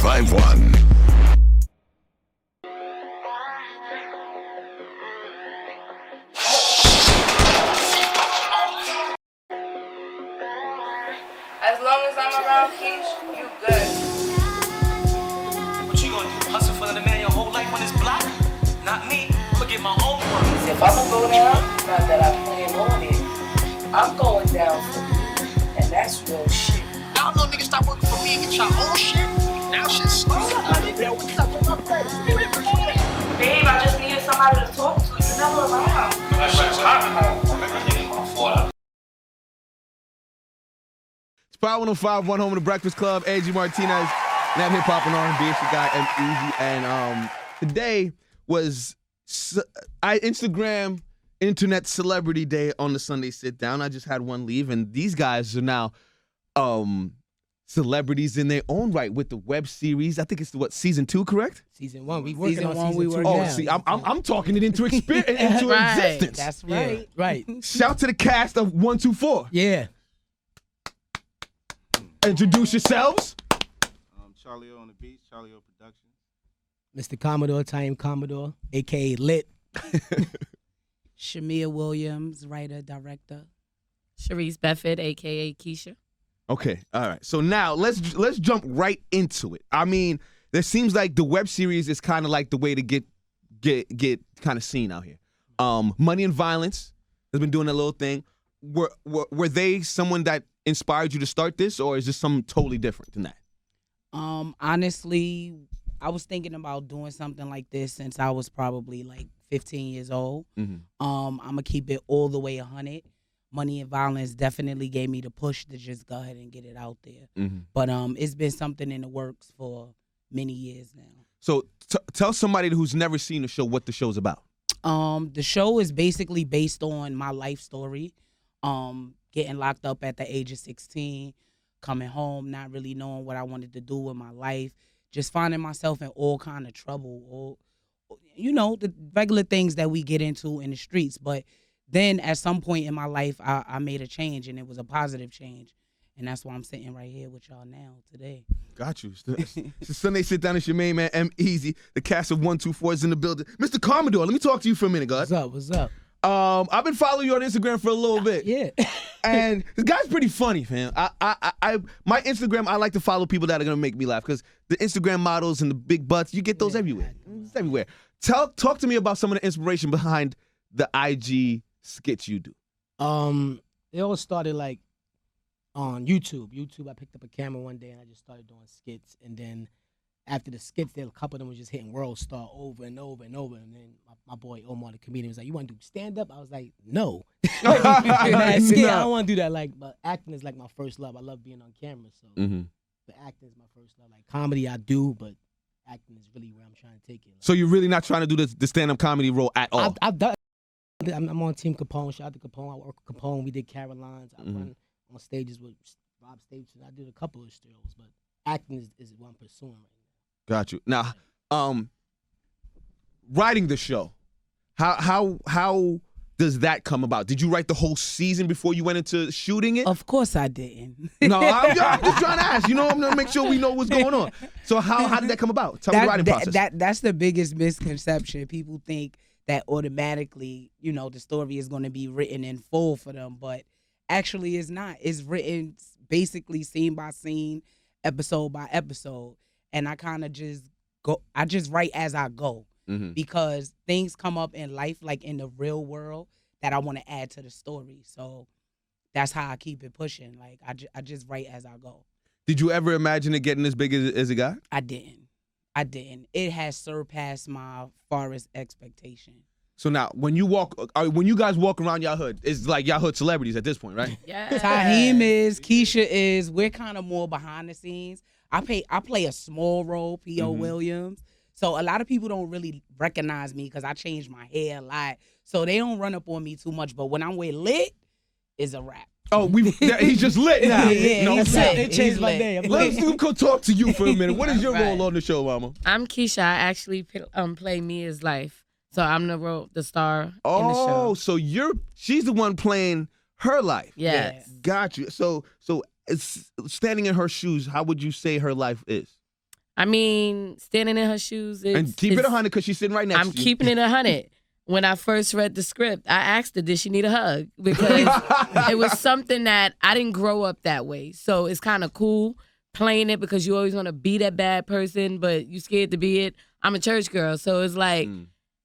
1051. As long as I'm around Keish, you good. What you gonna do? Hustle for the man your whole life on this block? Not me. I'm gonna get my own work. If I'ma go down, not that I plan on it, I'm going down for you. And that's real shit. Y'all know niggas stop working for me and get your own shit. Now shit's slow. Babe, I just needed somebody to talk to. You never around. It's Power 105, home of the Breakfast Club. AG Martinez, Nat Hip Hop and R&B. It's your guy EmEz. And today was Instagram Internet Celebrity Day on the Sunday Sit Down. I just had one leave, and these guys are now celebrities in their own right with the web series. I think it's season 2, correct? Season 1. We working on season 2. Oh, see, I'm talking it into existence. That's right. Yeah, right. Shout to the cast of 124. Yeah. Introduce yourselves. Charlie O on the beats, Charlie O Productions. Mr. Commodore, Time Commodore, a.k.a. Lit. Shamia Williams, writer, director. Sharice Bedford, a.k.a. Keisha. Okay, all right. So now let's jump right into it. I mean, there seems like the web series is kind of like the way to get kind of seen out here. Money and Violence has been doing a little thing. Were they someone that inspired you to start this, or is this something totally different than that? Honestly, I was thinking about doing something like this since I was probably like 15 years old. Mm-hmm. I'm gonna keep it all the way 100. Money and Violence definitely gave me the push to just go ahead and get it out there. Mm-hmm. But it's been something in the works for many years now. So tell somebody who's never seen the show what the show's about. The show is basically based on my life story. Getting locked up at the age of 16, coming home, not really knowing what I wanted to do with my life, just finding myself in all kind of trouble, or the regular things that we get into in the streets. But then at some point in my life, I made a change, and it was a positive change. And that's why I'm sitting right here with y'all now today. Got you. It's Sunday Sit Down. It's your main man, EmEz. The cast of 124 is in the building. Mr. Commodore, let me talk to you for a minute, guys. What's up? I've been following you on Instagram for a little bit. Yeah. And this guy's pretty funny, fam. My Instagram, I like to follow people that are gonna make me laugh, because the Instagram models and the big butts, you get those everywhere. It's everywhere. Talk to me about some of the inspiration behind the IG skits you do. It all started like on YouTube. I picked up a camera one day and I just started doing skits, and then after the skits, a couple of them was just hitting World Star over and over and over. And then my boy Omar, the comedian, was like, "You want to do stand up?" I was like, "No." I don't want to do that. But acting is like my first love. I love being on camera, so the acting is my first love. Like comedy, I do, but acting is really where I'm trying to take it. So you're really not trying to do the stand up comedy role at all? I've done. I'm on Team Capone. Shout out to Capone. I work with Capone. We did Caroline's. I run on stages with Rob Stapleton. I did a couple of shows, but acting is what I'm pursuing right now. Got you. Now, writing the show, how does that come about? Did you write the whole season before you went into shooting it? Of course I didn't. No, I'm just trying to ask. I'm gonna make sure we know what's going on. So how did that come about? Tell me the writing process. That's the biggest misconception. People think that automatically, the story is going to be written in full for them, but actually it's not. It's written basically scene by scene, episode by episode. And I kind of I just write as I go, because things come up in life, like in the real world, that I want to add to the story. So that's how I keep it pushing. Like I just write as I go. Did you ever imagine it getting as big as it got? I didn't. It has surpassed my farthest expectation. So now, when you guys walk around y'all hood, it's like y'all hood celebrities at this point, right? Yeah. Taheem is, Keisha is. We're kind of more behind the scenes. I play a small role, P.O. Williams. So a lot of people don't really recognize me because I changed my hair a lot. So they don't run up on me too much. But when I'm with Lit, it's a wrap. Oh, he's just lit now. Yeah, no, They changed my name. Let's go talk to you for a minute. What is your role on the show, Mama? I'm Keisha. I actually play Mia's life. So I'm the star in the show. Oh, so she's the one playing her life. Yes. Got you. So it's standing in her shoes, how would you say her life is? I mean, standing in her shoes. And keep it 100 because she's sitting right next I'm to you. keeping it 100. When I first read the script, I asked her, did she need a hug? Because it was something that I didn't grow up that way. So it's kind of cool playing it because you always want to be that bad person, but you scared to be it. I'm a church girl. So it's like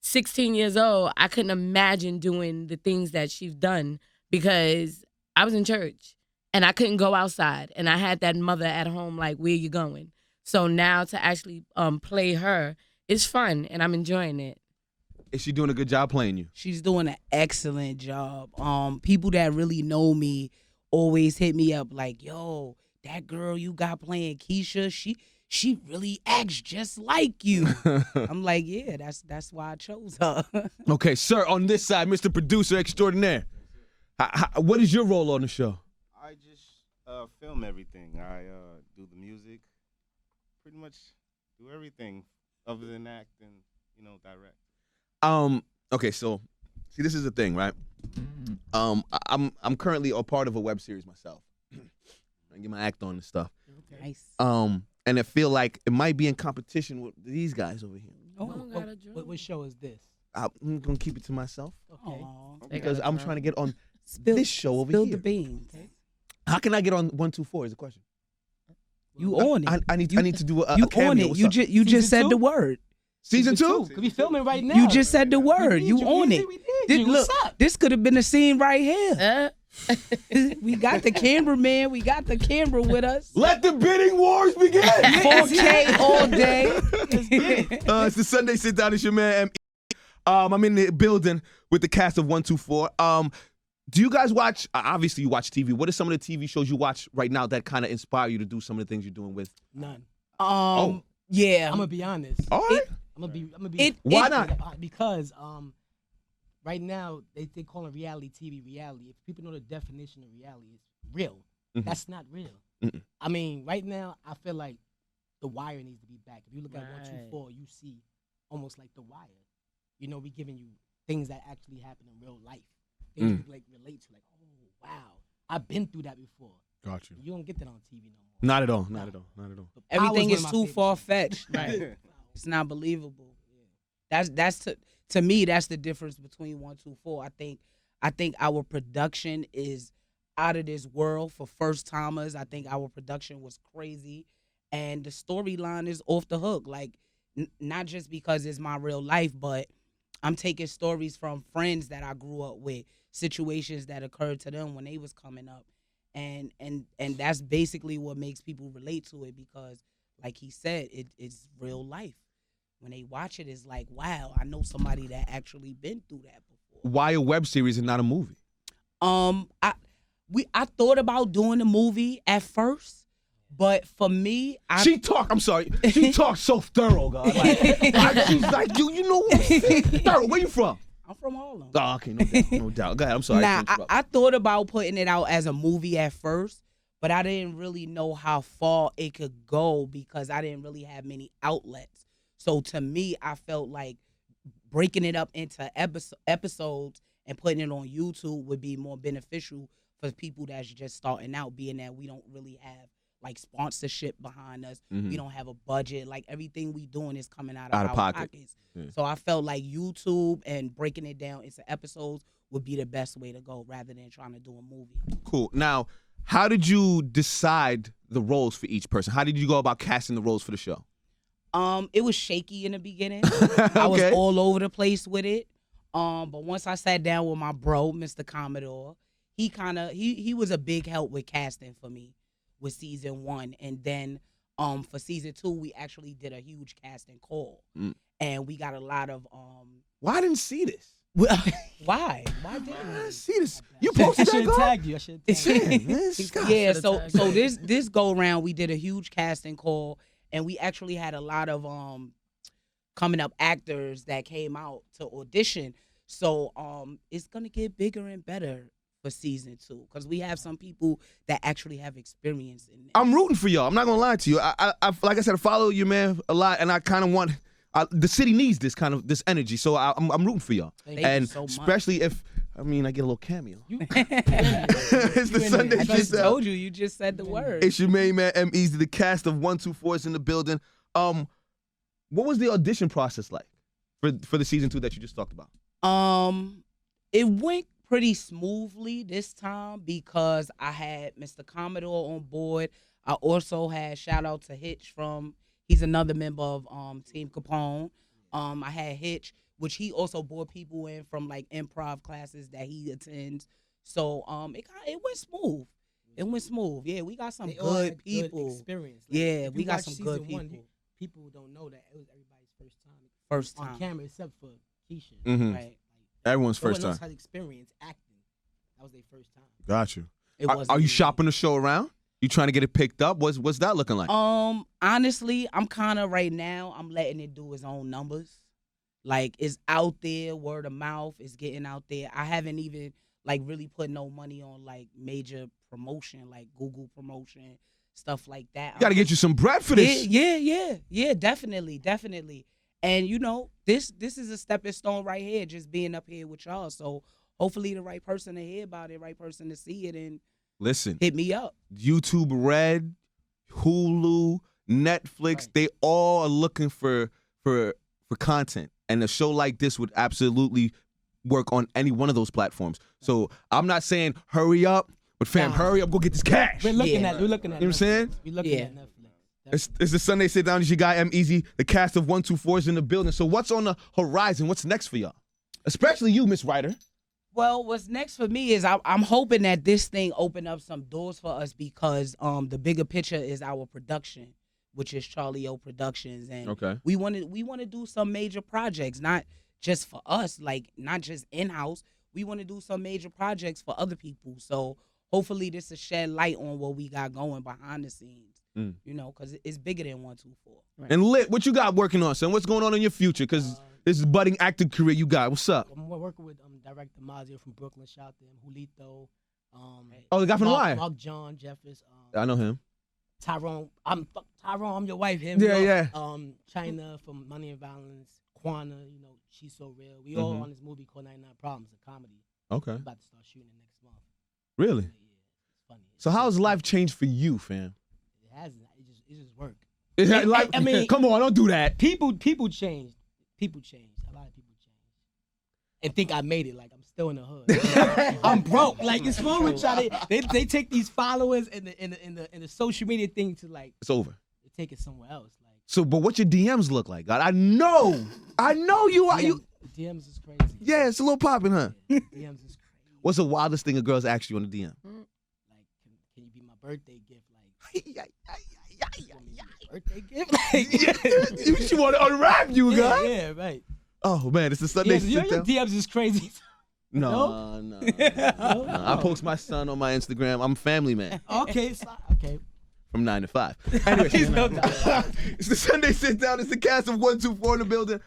16 years old, I couldn't imagine doing the things that she's done because I was in church and I couldn't go outside. And I had that mother at home like, where you going? So now to actually play her, it's fun and I'm enjoying it. Is she doing a good job playing you? She's doing an excellent job. People that really know me always hit me up like, yo, that girl you got playing Keisha, she really acts just like you. I'm like, yeah, that's why I chose her. Okay, sir, on this side, Mr. Producer Extraordinaire. What is your role on the show? I just film everything. I do the music, pretty much do everything other than act and, direct. Okay, so see, this is the thing, right? I'm currently a part of a web series myself. I get my act on and stuff. Nice. And I feel like it might be in competition with these guys over here. What show is this? I'm gonna keep it to myself Okay. because I'm trying to get on Spill, this show over spill here. the beans. How can I get on 124? Is the question. You on it. I need to do a you cameo. on it. What's You up? just you just Season said the two? word. Season 2? Could be filming right now. You just said the word. We You need on We it. need you. Look, What's up? this could have been a scene right here. We got the cameraman. We got the camera with us. Let the bidding wars begin. 4K all day. It's the Sunday Sit Down. It's your man, EmEz. I'm in the building with the cast of 124. Do you guys watch, obviously you watch TV. What are some of the TV shows you watch right now that kind of inspire you to do some of the things you're doing with? None. Yeah. I'm gonna be honest. All right. I'm gonna be. Why not? Because right now they call it reality TV reality. If people know the definition of reality, it's real. Mhm. That's not real. Mm-mm. I mean, right now I feel like The Wire needs to be back. If you look at Right. 124, you see almost like The Wire. We giving you things that actually happen in real life. Things you can, like relate to. Like, oh wow, I've been through that before. Got you. You don't get that on TV no more. Not at all. Not at all. Not at all. The Power Everything one is of my too favorite far shows. fetched. Right. It's not believable. That's to me, that's the difference between 124. I think our production is out of this world for first timers. I think our production was crazy, and the storyline is off the hook. Like, not just because it's my real life, but I'm taking stories from friends that I grew up with, situations that occurred to them when they was coming up, and that's basically what makes people relate to it because, like he said, it's real life. When they watch it, it's like, wow, I know somebody that actually been through that before. Why a web series and not a movie? I thought about doing a movie at first, but for me, She talks so thorough, God. She's like, you know, thorough. Where you from? I'm from Harlem. Oh, okay, no doubt. Go ahead. I'm sorry. Nah, I thought about putting it out as a movie at first, but I didn't really know how far it could go because I didn't really have many outlets. So to me, I felt like breaking it up into episodes and putting it on YouTube would be more beneficial for people that's just starting out, being that we don't really have like sponsorship behind us. Mhm. We don't have a budget. Like everything we doing is coming out of our pocket. pockets. Yeah. So I felt like YouTube and breaking it down into episodes would be the best way to go rather than trying to do a movie. Cool. Now, how did you decide the roles for each person? How did you go about casting the roles for the show? It was shaky in the beginning. I was Okay. all over the place with it. But once I sat down with my bro, Mr. Commodore, he was a big help with casting for me with season 1. And then for season 2, we actually did a huge casting call. And we got a lot of Why I didn't see this? why? Why I didn't didn't see this. You I posted that, should have God? tagged you. I should have tagged you. Shit, man, Scott. Yeah, Should've so tagged this go round we did a huge casting call, and we actually had a lot of coming up actors that came out to audition. So it's gonna get bigger and better for season 2 because we have some people that actually have experience in it. I'm rooting for y'all. I'm not gonna lie to you. I like I said, I follow you, man, a lot, and I kind of want. The city needs this energy, so I'm rooting for y'all. Thank you And so much. especially if I get a little cameo. It's It's the Sunday I Sit just Down. told you. You just said the word. It's your main man, EmEz. The cast of 124 is in the building. What was the audition process like for the season 2 that you just talked about? It went pretty smoothly this time because I had Mr. Commodore on board. I also had shout out to Hitch he's another member of Team Capone. I had Hitch, which he also brought people in from like improv classes that he attends. So it went smooth. It went smooth. Yeah, we got some They all good had people. Good experience. Yeah, if we you got watch some season good one, people. People don't know that it was everybody's first time. First time. On camera, except for Keisha. Mhm. Right. Everyone's No one first else time. had experience acting. That was their first time. Got you. It Are wasn't you easy. shopping the show around? You trying to get it picked up? What's that looking like? Honestly, I'm kind of right now, I'm letting it do its own numbers. Like, it's out there, word of mouth, it's getting out there. I haven't even, like, really put no money on, like, major promotion, like Google promotion, stuff like that. You got to get you some bread for this. Yeah, definitely. And, you know, this is a stepping stone right here, just being up here with y'all. So, hopefully the right person to hear about it, right person to see it, and Listen, hit me up. YouTube Red, Hulu, Netflix, Right. they all are looking for content. And a show like this would absolutely work on any one of those platforms. So I'm not saying hurry up, but fam, Nah. hurry up, go get this cash. We're You looking Yeah. at. We're looking at. know what I'm saying? We're looking Yeah. at Netflix. It's the Sunday Sit Down. It's your guy, EmEz. The cast of 124 is in the building. So what's on the horizon? What's next for y'all? Especially you, Miss Ryder. Well, what's next for me is I'm hoping that this thing open up some doors for us because the bigger picture is our production, which is Charlie O Productions, and Okay. we want to do some major projects, not just for us, like not just in house. We want to do some major projects for other people. So hopefully this will shed light on what we got going behind the scenes. Mm. You know, because it's bigger than 124. And Lit, what you got working on, son? What's going on in your future? Because this is budding acting career you got. What's up? I'm working with director Mazio from Brooklyn. Shout out to him. Julito. Oh, the guy from The Wire. Mark John Jeffers. I know him. Tyrone. Tyrone. I'm your wife. Him. Yeah, yo. yeah. China from Money and Violence. Quana. You know, She's So Real. We all Mhm. on this movie called 99 Problems, a comedy. Okay. We're about to start shooting it next month. Really? Yeah, it's funny. So how has life changed for you, fam? It hasn't. It's just work. Is that I- life? I mean- come on, don't do that. People changed. People changed. A lot of people changed. And think I made it. Like I'm still in the hood. I'm broke. Like it's wrong with y'all. They take these followers and the social media thing to like It's over. they take it somewhere else. Like So, but what your DMs look like? God, I know you are. You, DMs is crazy. yeah, it's a little popping, huh? DMs is crazy. What's the wildest thing a girl's asked you on the DM? Like can you be my birthday gift? Like birthday gift? Like, She want to unwrap you, guy. yeah, right. Oh man, it's the Sunday Your sit down. DMs is crazy. No. I post my son on my Instagram. I'm a family man Okay, okay. from 9 to 5. Anyway, it's the Sunday sit down. It's the cast of 124 in the building.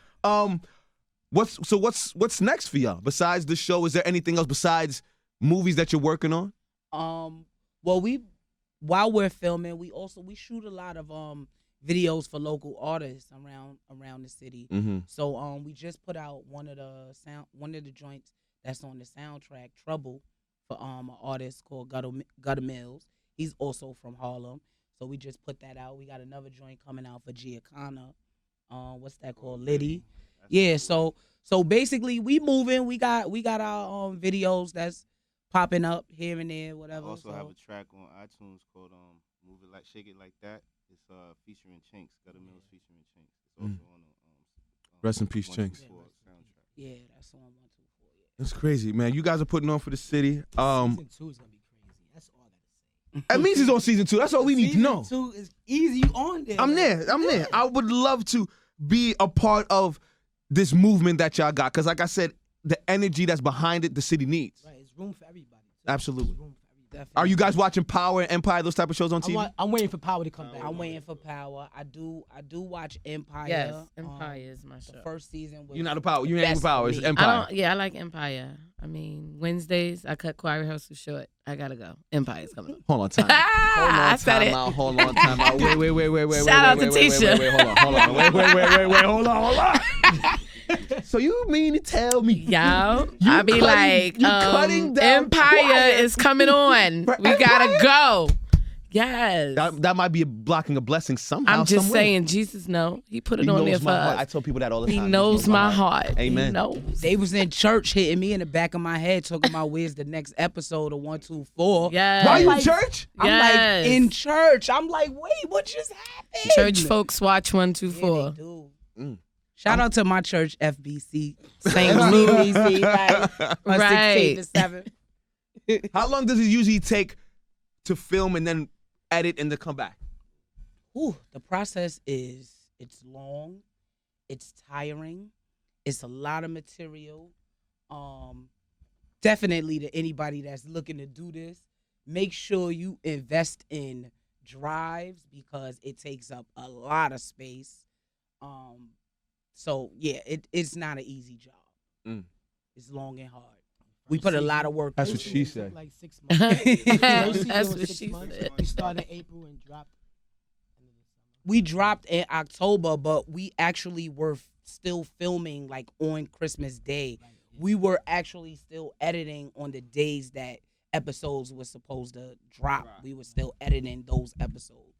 What's next for y'all besides the show? Is there anything else besides movies that you're working on? Well, while we're filming, we shoot a lot of videos for local artists around the city. Mm-hmm. So we just put out one of the joints that's on the soundtrack, Trouble, for an artist called Gutter Mills. He's also from Harlem. So we just put that out. We got another joint coming out for Giacana. What's that called? Liddy. Yeah, so basically we moving. We got our videos that's popping up here and there, I whatever. also so. have a track on iTunes called "Move It Like Shake It Like That." It's featuring Chinks, Gutter Mills featuring Chinks. It's also on the Rest in peace, Chinks. 124 soundtrack. Yeah, that's on 124. Yeah. That's crazy, man. You guys are putting on for the city. Season 2 is gonna be crazy. That's all I gotta say. That means he's on season 2. That's all we need to know. Season 2 is easy. You on there? I'm man. there. I would love to be a part of this movement that y'all got. Because like I said, the energy that's behind it, the city needs. Right, it's room for everybody. Absolutely. It's room for everybody. Are you guys watching Power and Empire, those type of shows on TV? I'm waiting for Power to come back. I'm waiting for Power. I do watch Empire. Yes, Empire is my show. The first season was You're not a Power. You ain't best with Power. for It's me. Empire. I like Empire. I mean, Wednesdays I cut choir rehearsal short. I gotta go. Empire's coming. Hold on, time. I said it. Hold on, time out. Wait. Shout out to Tisha. Wait, hold on. Wait, hold on. So you mean to tell me? Yo, I be like, you cutting down Empire choir. is coming on. We gotta go. Yes. That might be blocking a blessing somehow. I'm just some way. saying, Jesus knows. He put it He on knows there for my heart. us. I tell people that all the He time. knows my heart. Amen. He knows. They was in church hitting me in the back of my head talking about where's the next episode of 124. Yes. Why you in Like, church? I'm Yes. like in church. I'm like, wait, what just happened? Church folks watch Yeah, 124. they do. Mm. Shout out to my church, FBC. St. Louis. FBC, right? On Right. 16 to 7. How long does it usually take to film and then edit and then come back? Ooh, the process it's long, it's tiring, it's a lot of material. Definitely to anybody that's looking to do this, make sure you invest in drives because it takes up a lot of space. So yeah, it's not an easy job. Mm. It's long and hard. We put a lot of work. That's into what she it. said. Like 6 months. That's what she said. We started in April and dropped. We dropped in October, but we actually were still filming like on Christmas Day. We were actually still editing on the days that episodes were supposed to drop. We were still editing those episodes.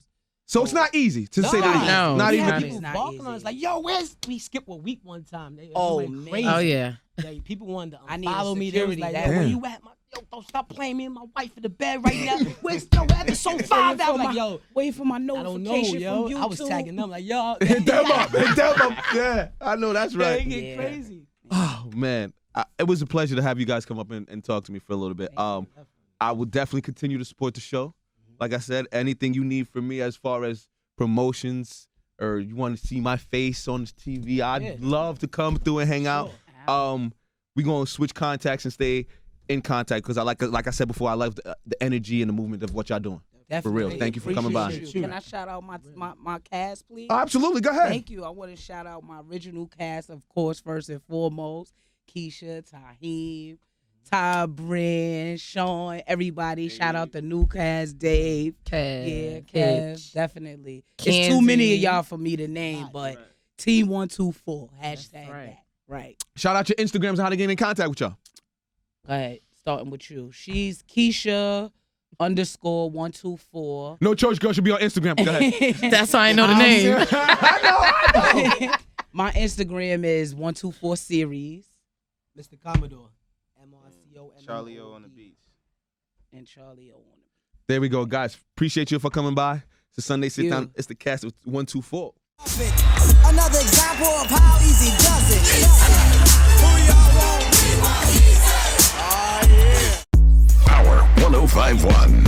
So it's not easy to say the least. No, Not it's even. not People It's not balking easy. on us like, yo, we skip a week one time. They Oh, went man. crazy. Oh, yeah. Yeah, people wanted to I need follow me. They was security like, that yo, where way. you at? Yo, don't stop playing me and my wife in the bed right now. Where's no episode 5? I was like, yo, Wait for my I don't know, notification yo. from YouTube. I was tagging them like, yo. Hit them up. Hit them up. Yeah, I know that's They right. get Yeah. crazy. Oh man, it was a pleasure to have you guys come up and talk to me for a little bit. I will definitely continue to support the show. Like I said, anything you need from me as far as promotions or you want to see my face on the TV, I'd love to come through and hang out. We gonna switch contacts and stay in contact because I like I said before, I love the energy and the movement of what y'all doing. Definitely. For real. Thank you for coming by. Appreciate you. Can I shout out my cast, please? Absolutely, go ahead. Thank you. I want to shout out my original cast, of course, first and foremost. Keisha, Taheem, Ty, Bryn, Sean, everybody. Shout out the new cast, Dave. Yeah, Kev, definitely. It's too many of y'all for me to name, but Team 124, hashtag that. Right. Shout out your Instagrams and how to get in contact with y'all. Go ahead, starting with you. She's Keisha _124. No Church Girl should be on Instagram. Go ahead. That's why I know the name. I know. My Instagram is 124 series. Mr. Commodore. MRCO. Charlie O on the beach. And Charlie O on it. There we go, guys. Appreciate you for coming by. It's a Sunday sit You. down. It's the cast of 124. Another example of how easy does it. Power 1051.